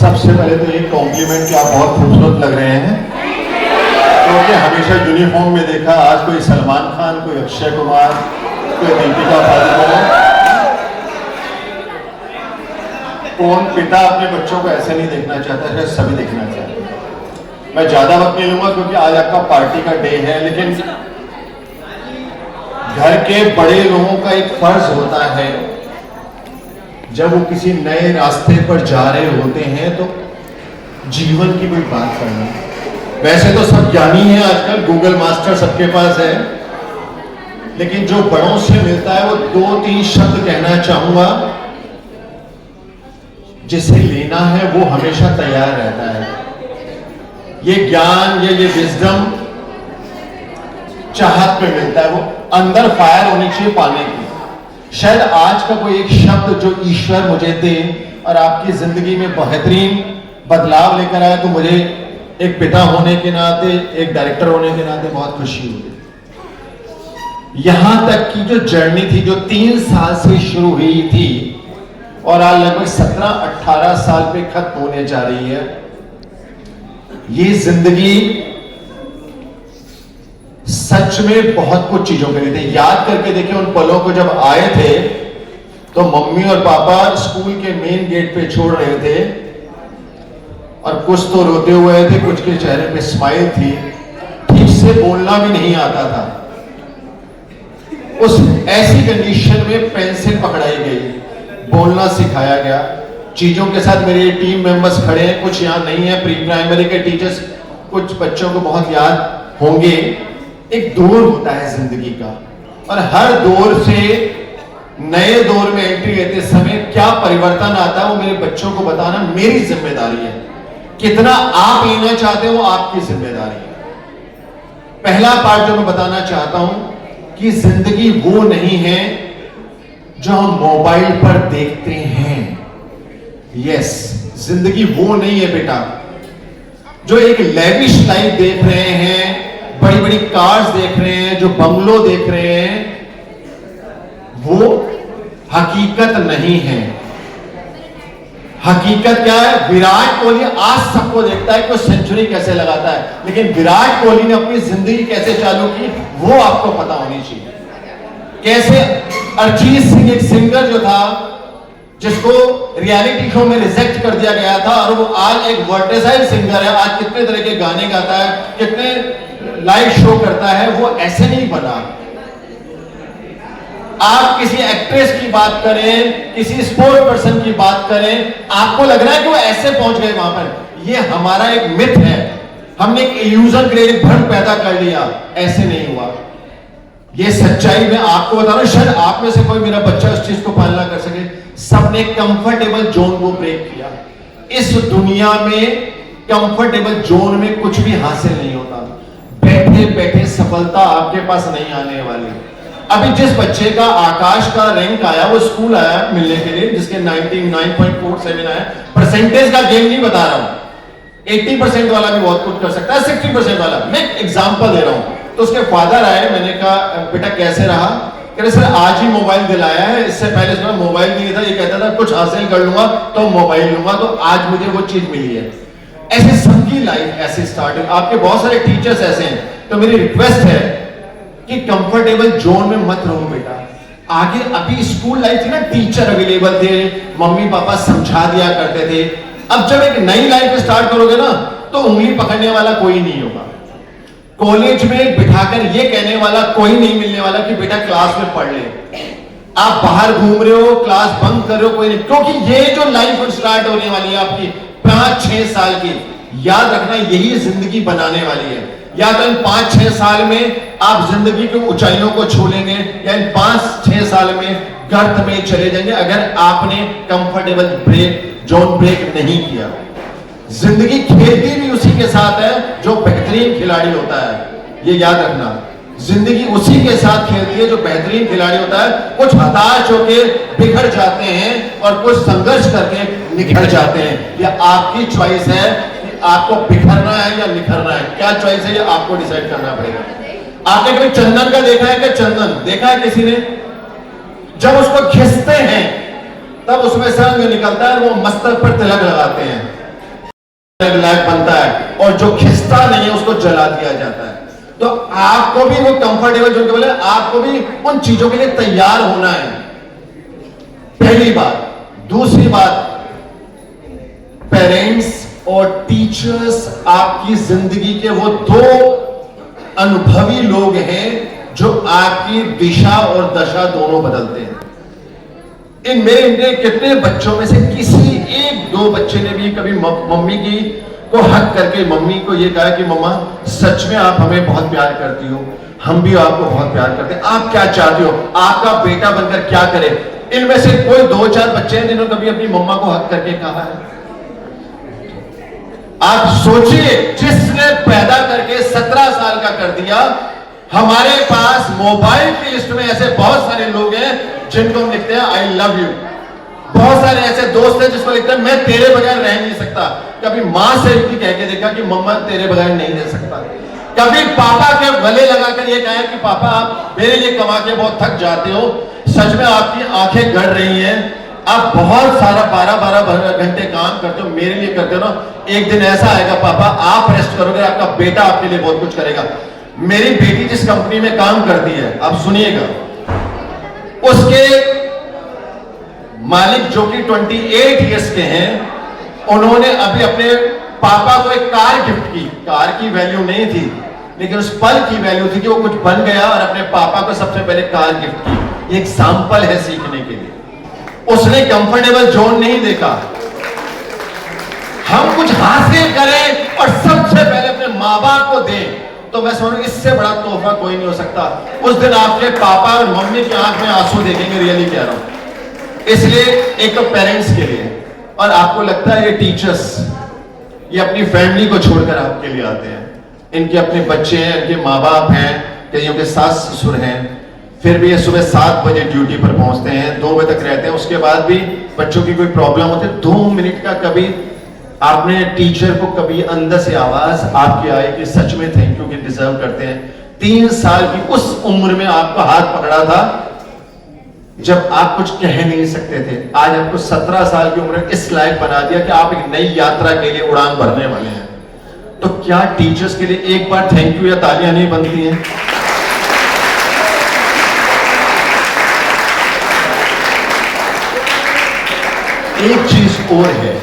सबसे पहले तो एक कॉम्प्लीमेंट कि आप बहुत खूबसूरत लग रहे हैं, क्योंकि हमेशा यूनिफॉर्म में देखा, आज कोई सलमान खान, कोई अक्षय कुमार, कोई दीपिका पादुकोण। कौन पिता अपने बच्चों को ऐसे नहीं देखना चाहता है, सभी देखना चाहते हैं। मैं ज्यादा वक्त नहीं लूंगा क्योंकि आज आपका पार्टी का डे है, लेकिन घर के बड़े लोगों का एक फर्ज होता है जब वो किसी नए रास्ते पर जा रहे होते हैं तो जीवन की कोई बात करना। वैसे तो सब ज्ञानी हैं आजकल, गूगल मास्टर सबके पास है, लेकिन जो बड़ों से मिलता है वो 2-3 शब्द कहना चाहूंगा। जिसे लेना है वो हमेशा तैयार रहता है। ये ज्ञान ये विजडम चाहत पे मिलता है, वो अंदर फायर होनी चाहिए पाने की। शायद आज का कोई एक शब्द जो ईश्वर मुझे दे और आपकी जिंदगी में बेहतरीन बदलाव लेकर आए, तो मुझे एक पिता होने के नाते, एक डायरेक्टर होने के नाते बहुत खुशी हुई। यहां तक की जो जर्नी थी, जो 3 साल से शुरू हुई थी और आज लगभग 17-18 साल पे खत्म होने जा रही है, ये जिंदगी सच में बहुत कुछ चीजों के लिए थे। याद करके देखिए उन पलों को, जब आए थे तो मम्मी और पापा स्कूल के मेन गेट पे छोड़ रहे थे और कुछ तो रोते हुए थे, कुछ के चेहरे पे स्माइल थी, ठीक से बोलना भी नहीं आता था। उस ऐसी कंडीशन में पेंसिल पकड़ाई गई, बोलना सिखाया गया। चीजों के साथ मेरे टीम मेंबर्स खड़े हैं, कुछ यहां नहीं है, प्री प्राइमरी के टीचर्स, कुछ बच्चों को बहुत याद होंगे। एक दौर होता है जिंदगी का, और हर दौर से नए दौर में एंट्री लेते समय क्या परिवर्तन आता है वो मेरे बच्चों को बताना मेरी जिम्मेदारी है। कितना आप लेना चाहते हो वो आपकी जिम्मेदारी है। पहला पार्ट जो मैं बताना चाहता हूं कि जिंदगी वो नहीं है जो हम मोबाइल पर देखते हैं। यस, जिंदगी वो नहीं है बेटा जो एक लेविश लाइफ देख रहे हैं, बड़ी बड़ी कार्स देख रहे हैं, जो बंगलो देख रहे हैं, वो हकीकत नहीं है। हकीकत क्या है? विराट कोहली आज सबको देखता है कि वो सेंचुरी कैसे लगाता है, लेकिन विराट कोहली ने अपनी जिंदगी कैसे चालू की वो आपको पता होनी चाहिए। कैसे अरिजीत सिंह, एक सिंगर जो था जिसको रियलिटी शो में रिजेक्ट कर दिया गया था, और वो आज एक वर्सेटाइल सिंगर है, आज कितने तरह के गाने गाता है, कितने लाइव शो करता है, वो ऐसे नहीं बना। आप किसी एक्ट्रेस की बात करें, किसी स्पोर्ट पर्सन की बात करें, आपको लग रहा है कि वो ऐसे पहुंच गए वहां पर। ये हमारा एक मिथ है, हमने एक इल्यूजन क्रिएट, एक भ्रम पैदा कर लिया, ऐसे नहीं हुआ। ये सच्चाई में आपको बता रहा हूं, शायद आप में से कोई मेरा बच्चा उस चीज को पालना कर सके। सबने कंफर्टेबल जोन को ब्रेक किया। इस दुनिया में कंफर्टेबल जोन में कुछ भी हासिल नहीं होता। बैठे बैठे सफलता आपके पास नहीं आने वाली। अभी जिस बच्चे का आकाश का रैंक आया, वो स्कूल आया मिलने के लिए, जिसके 99.47 आया, परसेंटेज का गेम नहीं बता रहा हूं। 80% वाला भी बहुत कुछ कर सकता है, 60% वाला। मैं एग्जांपल दे रहा हूं। तो उसके फादर आए, मैंने कहा बेटा कैसे रहा? कह रहे सर आज ही मोबाइल दिलाया है, इससे पहले इसमें मोबाइल नहीं था, ये कहता था कुछ हासिल कर लूंगा तो मोबाइल लूंगा, तो आज मुझे वो चीज मिली है। ऐसे सबकी लाइफ ऐसे स्टार्ट। आपके बहुत सारे टीचर्स ऐसे हैं, तो मेरी रिक्वेस्ट है कि कंफर्टेबल जोन में मत रहो बेटा। आगे अभी स्कूल लाइफ थी ना, टीचर अवेलेबल थे, मम्मी पापा समझा दिया करते थे। अब जब एक नई लाइफ स्टार्ट करोगे ना, तो उंगली पकड़ने वाला कोई नहीं होगा। कॉलेज में बिठाकर ये कहने वाला कोई नहीं मिलने वाला कि बेटा क्लास में पढ़ ले। आप बाहर घूम रहे हो, क्लास बंक कर रहे हो, कोई नहीं, क्योंकि ये जो लाइफ स्टार्ट होने वाली है आपकी 5-6 साल की, याद रखना यही जिंदगी बनाने वाली है। या तो इन 5-6 साल में आप जिंदगी की ऊंचाइयों को छू लेंगे, या इन 5-6 साल में गर्त में चले जाएंगे अगर आपने कंफर्टेबल जोन ब्रेक नहीं किया। जिंदगी खेलती भी उसी के साथ है जो बेहतरीन खिलाड़ी होता है। ये याद रखना, जिंदगी उसी के साथ खेलती है जो बेहतरीन खिलाड़ी होता है। कुछ हताश होकर बिखर जाते हैं और कुछ संघर्ष करके निखर जाते हैं। यह आपकी चॉइस है कि आपको बिखरना है या निखरना है। क्या चॉइस है ये आपको डिसाइड करना पड़ेगा। आपने कभी चंदन का देखा है? क्या चंदन देखा है किसी ने? जब उसको घिसते हैं तब उसमें से रंग निकलता है, वो मस्तक पर तिलक लगाते हैं। लायक बनता है और जो खिस्ता नहीं है उसको जला दिया जाता है। तो आपको भी वो कंफर्टेबल जो बोले, आपको भी उन चीजों के लिए तैयार होना है, पहली बात। दूसरी बात, पेरेंट्स और टीचर्स आपकी जिंदगी के वो दो अनुभवी लोग हैं जो आपकी दिशा और दशा दोनों बदलते हैं। इन मेरे कितने बच्चों में से किसी एक दो बच्चे ने भी कभी मम्मी की को हक करके मम्मी को ये कहा कि मम्मा सच में आप हमें बहुत प्यार करती हो, हम भी आपको बहुत प्यार करते हैं, आप क्या चाहती हो, आपका बेटा बनकर क्या करे? इनमें से कोई दो चार बच्चे हैं जिन्होंने कभी अपनी मम्मा को हक करके कहा है? आप सोचिए, जिसने पैदा करके 17 साल का कर दिया। हमारे पास मोबाइल की लिस्ट में ऐसे बहुत सारे लोग हैं जिनको हम लिखते हैं आई लव यू। बहुत सारे ऐसे दोस्त हैं जिसको लिखते हैं मैं तेरे बगैर रह नहीं सकता। कभी मां से भी कह के देखा कि मम्मा तेरे बगैर नहीं रह सकता। कभी पापा के गले लगाकर ये कहा कि पापा आप मेरे लिए कमा के बहुत थक जाते हो, सच में आपकी आंखें गड़ रही हैं, आप बहुत सारा 12-12 घंटे काम करते हो, मेरे लिए करते हो ना, एक दिन ऐसा आएगा पापा आप रेस्ट करोगे, आपका बेटा आपके लिए बहुत कुछ करेगा। मेरी बेटी जिस कंपनी में काम करती है, आप सुनिएगा, उसके मालिक जो कि 28 इयर्स के हैं, उन्होंने अभी अपने पापा को एक कार गिफ्ट की। कार की वैल्यू नहीं थी, लेकिन उस पल की वैल्यू थी कि वो कुछ बन गया और अपने पापा को सबसे पहले कार गिफ्ट की। एक एग्जाम्पल है सीखने के लिए। उसने कंफर्टेबल जोन नहीं देखा। हम कुछ हासिल करें और सबसे पहले अपने माँ बाप को दें, तो मैं समझूं इससे बड़ा तोहफा कोई नहीं हो सकता। उस दिन आपके पापा और मम्मी की आंख में आंसू देखेंगे, रियली कह रहा हूं। इसलिए एक तो पेरेंट्स के लिए, और आपको लगता है ये टीचर्स ये अपनी फैमिली को छोड़कर आपके लिए आते हैं, इनके अपने बच्चे हैं, इनके माँ बाप हैं, कईयों के सास ससुर हैं, फिर भी ये सुबह 7 बजे ड्यूटी पर पहुंचते हैं, 2 बजे तक रहते हैं। उसके बाद भी बच्चों की कोई प्रॉब्लम होती है, 2 मिनट का कभी आपने टीचर को कभी अंदर से आवाज आपकी आई कि सच में थैंक यू कि डिजर्व करते हैं। 3 साल की उस उम्र में आपका हाथ पकड़ा था जब आप कुछ कह नहीं सकते थे। आज आपको 17 साल की उम्र में इस लायक बना दिया कि आप एक नई यात्रा के लिए उड़ान भरने वाले हैं। तो क्या टीचर्स के लिए एक बार थैंक यू या तालियां नहीं बनती हैं? एक चीज और है,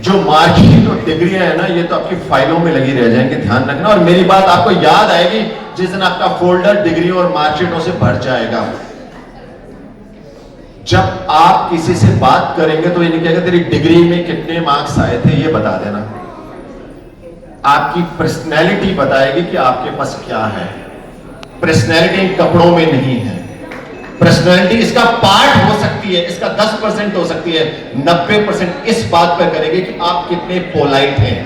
जो मार्कशीट और डिग्रियां है ना, ये तो आपकी फाइलों में लगी रह जाएंगे, ध्यान रखना। और मेरी बात आपको याद आएगी जिस दिन आपका फोल्डर डिग्री और मार्कशीटों से भर जाएगा। जब आप किसी से बात करेंगे तो ये नहीं कहेगा तेरी डिग्री में कितने मार्क्स आए थे, ये बता देना। आपकी पर्सनैलिटी बताएगी कि आपके पास क्या है। पर्सनैलिटी कपड़ों में नहीं है। पर्सनैलिटी इसका पार्ट हो सकती है, इसका 10% हो सकती है, 90% इस बात पर करेंगे कि आप कितने पोलाइट हैं,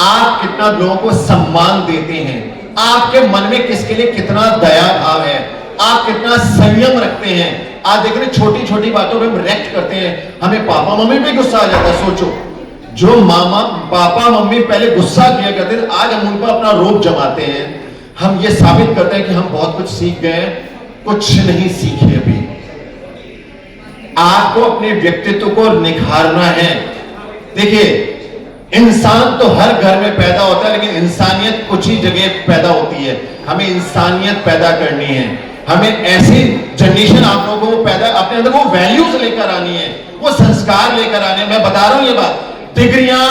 आप कितना लोगों को सम्मान देते हैं, आपके मन में किसके लिए कितना दया भाव है, आप कितना संयम रखते हैं। आप देख रहे छोटी छोटी बातों पे हम रिएक्ट करते हैं, हमें पापा मम्मी पे गुस्सा आ जाता है। सोचो, जो मामा पापा मम्मी पहले गुस्सा किया करते थे, आज हम उन पर अपना रोब जमाते हैं। हम ये साबित करते हैं कि हम बहुत कुछ सीख गए, कुछ नहीं सीखे अभी। आपको अपने व्यक्तित्व को निखारना है। देखिए, इंसान तो हर घर में पैदा होता है, लेकिन इंसानियत कुछ ही जगह पैदा होती है। हमें इंसानियत पैदा करनी है, हमें ऐसी जनरेशन आप लोगों को पैदा अपने अंदर वो वैल्यूज लेकर आनी है, वो संस्कार लेकर आने। मैं बता रहा हूं ये बात, डिग्रियां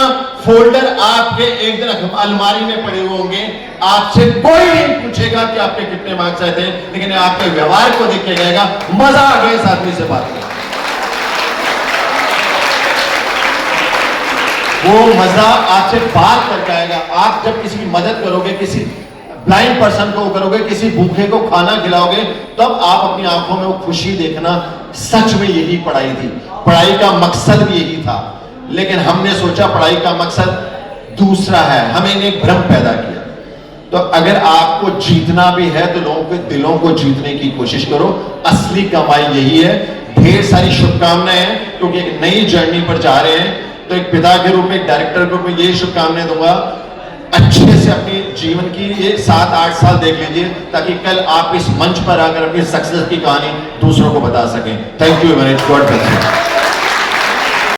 फोल्डर आपके एक दिन अलमारी में पड़े हुए होंगे, आपसे कोई नहीं पूछेगा कि आपके कितने मार्क्स आए थे, लेकिन आपके व्यवहार को देख के जाएगा मजा आ गया इस आदमी से बात करके। वो मजा आपसे बात करके आएगा। आप जब किसी की मदद करोगे, किसी ब्लाइंड पर्सन को करोगे, किसी भूखे को खाना खिलाओगे, तब आप अपनी आंखों में वो खुशी देखना। सच में यही पढ़ाई थी, पढ़ाई का मकसद भी यही था, लेकिन हमने सोचा पढ़ाई का मकसद दूसरा है, हमें एक भ्रम पैदा किया। तो अगर आपको जीतना भी है तो लोगों के दिलों को जीतने की कोशिश करो, असली कमाई यही है। ढेर सारी शुभकामनाएं हैं, क्योंकि एक नई जर्नी पर जा रहे हैं। तो एक पिता के रूप में, एक डायरेक्टर के रूप में ये शुभकामनाएं दूंगा, अच्छे से अपने जीवन की ये 7-8 साल देख लीजिए, ताकि कल आप इस मंच पर आकर अपनी सक्सेस की कहानी दूसरों को बता सकें। Thank you very much, God bless you.